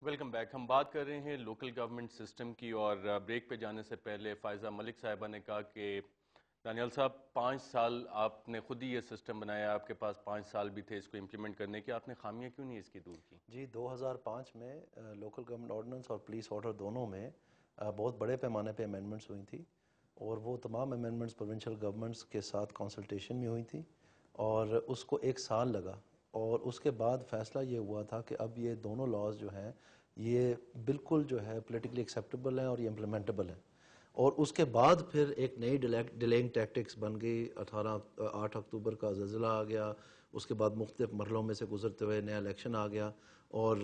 Welcome back. ہم بات کر رہے ہیں لوکل گورنمنٹ سسٹم کی، اور بریک پہ جانے سے پہلے فائزہ ملک صاحبہ نے کہا کہ دانیال صاحب 5 سال آپ نے خود ہی یہ سسٹم بنایا، آپ کے پاس 5 سال بھی تھے اس کو امپلیمنٹ کرنے کے، آپ نے خامیاں کیوں نہیں اس کی دور کی؟ جی 2005 میں لوکل گورنمنٹ آرڈیننس اور پولیس آرڈر دونوں میں بہت بڑے پیمانے پہ امینڈمنٹس ہوئی تھی، اور وہ تمام امینڈمنٹس پروونشل گورنمنٹس کے ساتھ کنسلٹیشن میں ہوئی تھی، اور اس کو 1 سال لگا، اور اس کے بعد فیصلہ یہ ہوا تھا کہ اب یہ دونوں لاز جو ہیں یہ بالکل جو ہے پولیٹیکلی ایکسیپٹیبل ہیں اور یہ امپلیمنٹیبل ہیں. اور اس کے بعد پھر ایک نئی ڈیلینگ ٹیکٹکس بن گئی. 8 اکتوبر کا زلزلہ آ گیا، اس کے بعد مختلف مرحلوں میں سے گزرتے ہوئے نیا الیکشن آ گیا، اور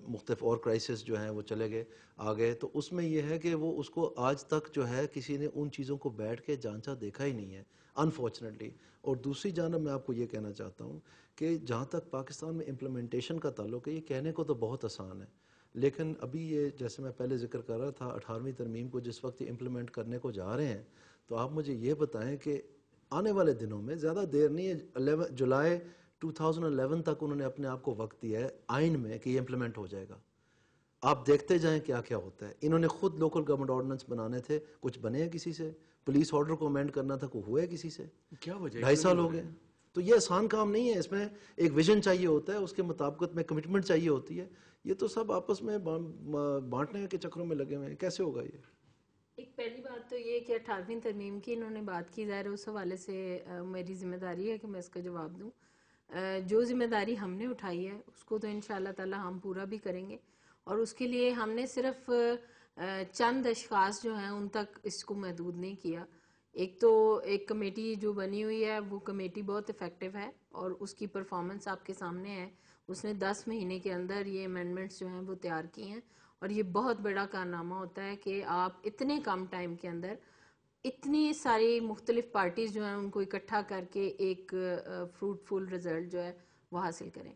مختلف اور کرائسس جو ہیں وہ چلے گئے آگے. تو اس میں یہ ہے کہ وہ اس کو آج تک جو ہے کسی نے ان چیزوں کو بیٹھ کے جانچا دیکھا ہی نہیں ہے انفارچونیٹلی. اور دوسری جانب میں آپ کو یہ کہنا چاہتا ہوں کہ جہاں تک پاکستان میں امپلیمنٹیشن کا تعلق ہے، یہ کہنے کو تو بہت آسان ہے، لیکن ابھی یہ جیسے میں پہلے ذکر کر رہا تھا 18ویں ترمیم کو جس وقت یہ امپلیمنٹ کرنے کو جا رہے ہیں، تو آپ مجھے یہ بتائیں کہ آنے والے دنوں میں زیادہ دیر نہیں ہے، 11 جولائی 2011 تک انہوں نے اپنے آپ کو وقت دیا ہے آئین میں کہ یہ امپلیمنٹ ہو جائے گا. آپ دیکھتے جائیں کیا کیا ہوتا ہے. انہوں نے خود لوکل گورنمنٹ آرڈیننس بنانے تھے، کچھ بنے ہیں کسی سے، پولیس آرڈر کو امینڈ کرنا تھا، کوئی ہوا ہے کسی سے، کیا وجہ ہے 2.5 سال ہو گئے. تو یہ آسان کام نہیں ہے، اس میں ایک ویژن چاہیے ہوتا ہے، اس کے مطابقت میں کمٹمنٹ چاہیے ہوتی ہے. یہ تو سب آپس میں بانٹنے کے چکروں میں لگے ہوئے ہیں، کیسے ہوگا یہ؟ ایک پہلی بات تو یہ کہ 18ویں ترمیم کی انہوں نے بات کی، ظاہر اس حوالے سے میری ذمہ داری ہے کہ میں اس کا جواب دوں. جو ذمہ داری ہم نے اٹھائی ہے اس کو تو انشاءاللہ تعالی ہم پورا بھی کریں گے، اور اس کے لیے ہم نے صرف چند اشخاص جو ہیں ان تک اس کو محدود نہیں کیا. ایک تو ایک کمیٹی جو بنی ہوئی ہے، وہ کمیٹی بہت افیکٹو ہے اور اس کی پرفارمنس آپ کے سامنے ہے. اس نے 10 مہینے کے اندر یہ امینڈمنٹس جو ہیں وہ تیار کی ہیں، اور یہ بہت بڑا کارنامہ ہوتا ہے کہ آپ اتنے کم ٹائم کے اندر اتنی ساری مختلف پارٹیز جو ہیں ان کو اکٹھا کر کے ایک فروٹفل رزلٹ جو ہے وہ حاصل کریں.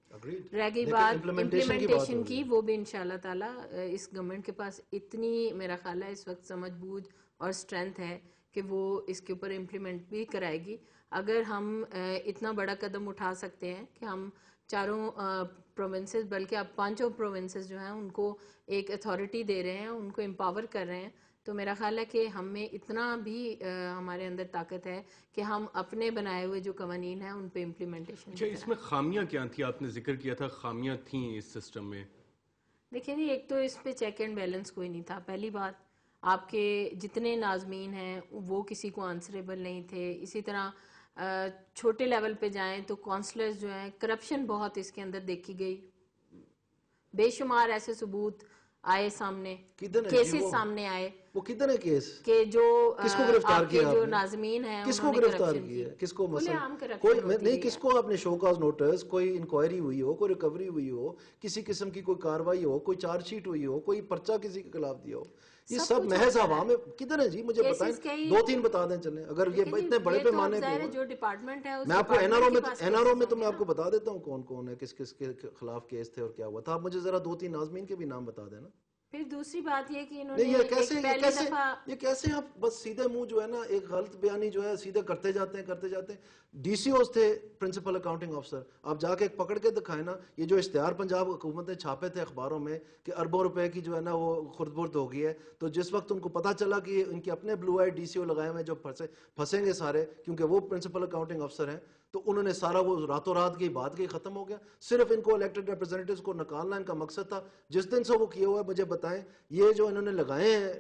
رہ گئی بات امپلیمنٹیشن کی، وہ بھی انشاءاللہ تعالی اس گورنمنٹ کے پاس اتنی میرا خیال ہے اس وقت سمجھ بوجھ اور سٹرینتھ ہے کہ وہ اس کے اوپر امپلیمنٹ بھی کرائے گی. اگر ہم اتنا بڑا قدم اٹھا سکتے ہیں کہ ہم چاروں پروونسز بلکہ اب 5 پروونسز جو ہیں ان کو ایک اتھارٹی دے رہے ہیں، ان کو امپاور کر رہے ہیں، تو میرا خیال ہے کہ ہم میں اتنا بھی ہمارے اندر طاقت ہے کہ ہم اپنے بنائے ہوئے جو قوانین ہیں ان پہ امپلیمنٹیشن. اچھا، اس میں خامیاں کیا تھیں؟ آپ نے ذکر کیا تھا خامیاں تھیں اس سسٹم میں. دیکھیں جی، ایک تو اس پہ چیک اینڈ بیلنس کوئی نہیں تھا. پہلی بات، آپ کے جتنے ناظمین ہیں وہ کسی کو آنسریبل نہیں تھے. اسی طرح چھوٹے لیول پہ جائیں تو کونسلرز جو ہیں، کرپشن بہت اس کے اندر دیکھی گئی. بے شمار ایسے ثبوت آئے سامنے، کیسز سامنے آئے. وہ کدھر ہے کیس؟ کہ جو کس کو گرفتار آپ کے کیا جو ناظمین ہیں کس کو انہوں نے گرفتار کرپشن کی. کیا؟ کس کو کھلے مثلا عام کوئی کرپشن ہوتی نہیں، رہی کس ہے. کو آپ نے شو کاز نوٹس، کوئی انکوائری ہوئی ہو، کوئی ریکوری ہوئی ہو، کسی قسم کی کوئی کاروائی ہو، کوئی چارج شیٹ ہوئی ہو، کوئی پرچہ کسی کے خلاف دیا ہو، یہ سب محض عوام ہے. کدھر ہے جی؟ مجھے بتائیں، 2-3 بتا دیں چلیں. اگر یہ اتنے بڑے پیمانے پہ جو ڈپارٹمنٹ ہے میں آپ کو این آر او میں تو میں آپ کو بتا دیتا ہوں کون کون ہے، کس کس کے خلاف کیس تھے اور کیا ہوا تھا. آپ مجھے ذرا 2-3 ناظمین کے بھی نام بتا دینا. پھر دوسری بات یہ کہ انہوں نہیں، نے یہ کیسے آپ بس سیدھے منہ جو ہے نا ایک غلط بیانی جو ہے سیدھے کرتے جاتے ہیں. ڈی سی اوز تھے پرنسپل اکاؤنٹنگ افسر، آپ جا کے پکڑ کے دکھائیں نا. یہ جو اشتہار پنجاب حکومت نے چھاپے تھے اخباروں میں کہ اربوں روپے کی جو ہے نا وہ خرد برد ہو گئی ہے، تو جس وقت ان کو پتا چلا کہ ان کے اپنے بلو آئی ڈی سی او لگائے ہوئے جو پھنسیں گے سارے کیونکہ وہ پرنسپل اکاؤنٹنگ افسر ہیں، تو انہوں نے سارا وہ راتوں رات کی بات کی، ختم ہو گیا. صرف ان کو الیکٹڈ ریپرزینٹیوز کو نکالنا ان کا مقصد تھا. جس دن سے وہ کیے ہوا ہے مجھے بتائیں، یہ جو انہوں نے لگائے ہیں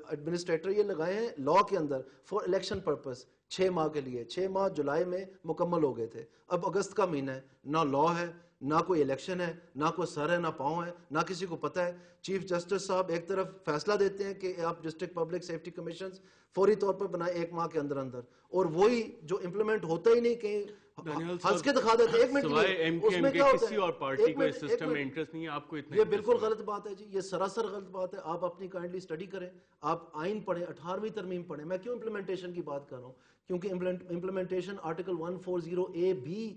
ایڈمنسٹریٹر، یہ لگائے ہیں لا کے اندر فار الیکشن پرپس 6 ماہ کے لیے. 6 ماہ جولائی میں مکمل ہو گئے تھے، اب اگست کا مہینہ ہے، نہ لا ہے، نہ کوئی الیکشن ہے، نہ کوئی سر ہے، نہ پاؤں ہے، نہ کسی کو پتہ ہے. چیف جسٹس صاحب ایک طرف فیصلہ دیتے ہیں کہ آپ ڈسٹرکٹ پبلک سیفٹی کمیشنز فوری طور پر بنائیں 1 ماہ کے اندر اندر، اور وہی جو امپلیمنٹ ہوتا ہی نہیں کہ ہنس کے دکھا دیتے. 1 منٹ سوائے ایم اس کے میں ایم کے کیا ہوتا کسی ہے؟ اور پارٹی کو اس سسٹم میں انٹرسٹ نہیں ہے، آپ کو اتنا یہ بالکل غلط بات ہے جی، یہ سراسر غلط بات ہے. آپ اپنی کائنڈلی اسٹڈی کریں، آپ آئین پڑھیں، 18ویں ترمیم پڑھیں. میں کیوں امپلیمنٹیشن کی بات کر رہا ہوں؟ کیونکہ امپلیمنٹیشن آرٹیکل 140A بھی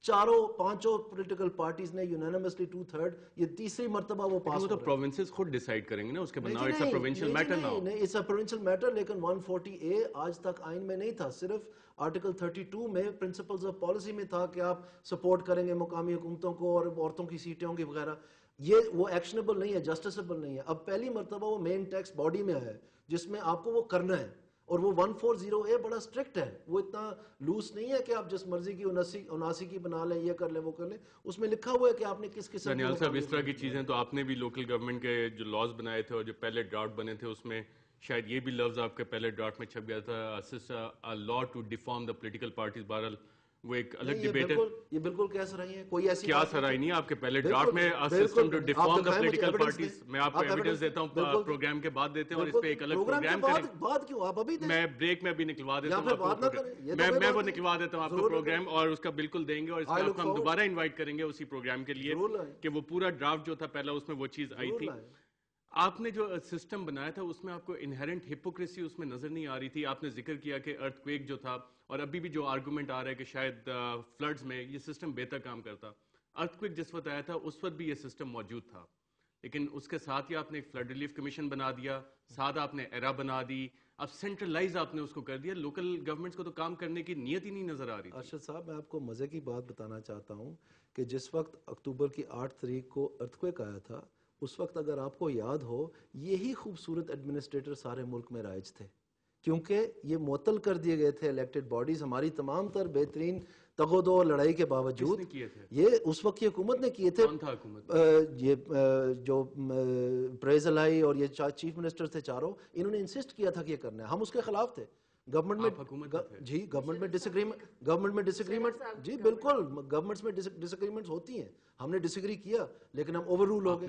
4-5 پولیٹیکل پارٹیز نے یونینیمسلی 2/3 یہ تیسری مرتبہ وہ پاس ہو رہا ہے. پروونسز خود ڈیسائیڈ کریں گے نا اس کے بعد. It's a provincial matter now. نہیں، اٹس اے پروونشل میٹر، لیکن 140A آج تک آئین میں نہیں تھا. صرف آرٹیکل 32 میں پرنسپلز آف پالیسی میں تھا کہ آپ سپورٹ کریں گے مقامی حکومتوں کو اور عورتوں کی سیٹیں ہوں گی وغیرہ. یہ وہ ایکشنیبل نہیں ہے, جسٹسیبل نہیں ہے. اب پہلی مرتبہ وہ مین ٹیکس باڈی میں آیا ہے جس میں آپ کو وہ کرنا ہے, اور وہ 140A بڑا اسٹرکٹ ہے, وہ اتنا لوس نہیں ہے کہ آپ جس مرضی کی 79 کی بنا لیں, یہ کر لیں وہ کر لیں. اس میں لکھا ہوا ہے کہ آپ نے کس قسم دانیال صاحب اس طرح کی چیزیں تو آپ نے بھی لوکل گورنمنٹ کے جو لاز بنائے تھے اور جو پہلے ڈرافٹ بنے تھے اس میں شاید یہ بھی لفظ آپ کے پہلے ڈرافٹ میں چھپ گیا تھا, law to deform the political parties. بہرحال وہ ایک الگ ڈیبیٹ ہے. یہ بالکل کہہ رہی ہیں, کوئی ایسی کیا سرائی نہیں آپ کے پہلے ڈرافٹ میں system to deform the political parties. میں آپ کو ایویڈنس دیتا ہوں, پروگرام کے بعد دیتے ہیں, اور اس پہ ایک الگ پروگرام کریں. میں بریک میں بھی نکلوا دیتا ہوں, میں وہ نکلوا دیتا ہوں آپ کو پروگرام, اور اس کا بالکل دیں گے, اور اس کے آپ کو ہم دوبارہ انوائٹ کریں گے اسی پروگرام کے لیے کہ وہ پورا ڈرافٹ جو تھا پہلا اس میں وہ چیز آئی تھی. آپ نے جو سسٹم بنایا تھا اس میں آپ کو انہیرنٹ ہپوکریسی اس میں نظر نہیں آ رہی تھی. آپ نے ذکر کیا کہ ارتھ کویک جو تھا, اور ابھی بھی جو آرگومنٹ آ رہا ہے کہ شاید فلڈز میں یہ سسٹم بہتر کام کرتا. ارتھ کویک جس وقت آیا تھا اس وقت بھی یہ سسٹم موجود تھا, لیکن اس کے ساتھ ہی آپ نے ایک فلڈ ریلیف کمیشن بنا دیا, ساتھ آپ نے ایرا بنا دی, اب سینٹرلائز آپ نے اس کو کر دیا. لوکل گورنمنٹس کو تو کام کرنے کی نیت ہی نہیں نظر آ رہی. ارشد صاحب, میں آپ کو مزے کی بات بتانا چاہتا ہوں کہ جس وقت اکتوبر کی 8 تاریخ کو ارتھ کویک آیا تھا, اس وقت اگر آپ کو یاد ہو یہی خوبصورت ایڈمنسٹریٹر سارے ملک میں رائج تھے, کیونکہ یہ معطل کر دیے گئے تھے الیکٹڈ باڈیز. ہماری تمام تر بہترین تگ و دو اور لڑائی کے باوجود یہ اس وقت کی حکومت نے کیے تھے. یہ جو پریز الائی اور یہ چیف منسٹر تھے چاروں, انہوں نے انسسٹ کیا تھا کہ یہ کرنا ہے. ہم اس کے خلاف تھے. گورنمنٹ میں ڈس ایگریمنٹ جی بالکل, گورنمنٹس میں ڈس ایگریمنٹس ہوتی ہیں. ہم نے ڈس ایگری کیا لیکن ہم اوور رول ہو گئے.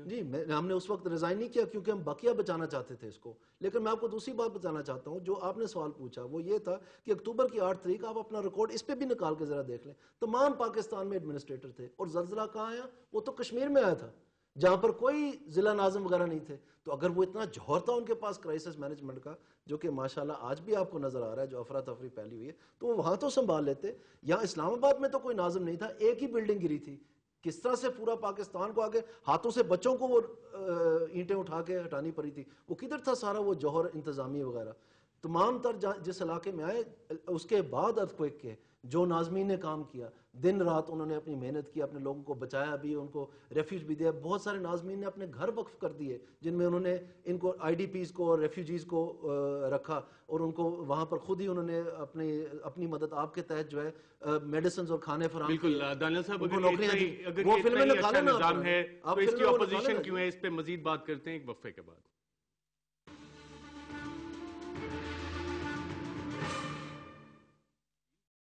جی ہم نے اس وقت ریزائن نہیں کیا کیونکہ ہم بقیہ بچانا چاہتے تھے اس کو. لیکن میں آپ کو دوسری بات بتانا چاہتا ہوں, جو آپ نے سوال پوچھا وہ یہ تھا کہ اکتوبر کی 8 تاریخ آپ اپنا ریکارڈ اس پہ بھی نکال کے ذرا دیکھ لیں. تمام پاکستان میں ایڈمنسٹریٹر تھے, اور زلزلہ کہاں آیا؟ وہ تو کشمیر میں آیا تھا جہاں پر کوئی ضلع ناظم وغیرہ نہیں تھے. تو اگر وہ اتنا جوہر تھا ان کے پاس کرائسس مینجمنٹ کا, جو کہ ماشاءاللہ آج بھی آپ کو نظر آ رہا ہے, جو افراتفری پھیلی ہوئی ہے, تو وہ وہاں تو سنبھال لیتے. یہاں اسلام آباد میں تو کوئی ناظم نہیں تھا, ایک ہی بلڈنگ گری تھی. کس طرح سے پورا پاکستان کو آگے ہاتھوں سے بچوں کو وہ اینٹیں اٹھا کے ہٹانی پڑی تھی. وہ کدھر تھا سارا وہ جوہر انتظامی وغیرہ؟ تمام تر جس علاقے میں آئے اس کے بعد ارتھ کویک کے جو ناظمین نے کام کیا, دن رات انہوں نے اپنی محنت کی, اپنے لوگوں کو بچایا بھی, ان کو ریفیوج بھی دیا. بہت سارے ناظمین نے اپنے گھر وقف کر دیے جن میں انہوں نے ان کو آئی ڈی پیز کو, ریفیوجیز کو رکھا, اور ان کو وہاں پر خود ہی انہوں نے اپنی مدد آپ کے تحت جو ہے میڈیسنز اور کھانے فراہم کیے. بالکل دانیال صاحب, اگر یہ اتنا ہی اچھا نظام ہے تو اس کی اپوزیشن کیوں ہے؟ اس پہ مزید بات کرتے ہیں ایک وقفے کے بعد.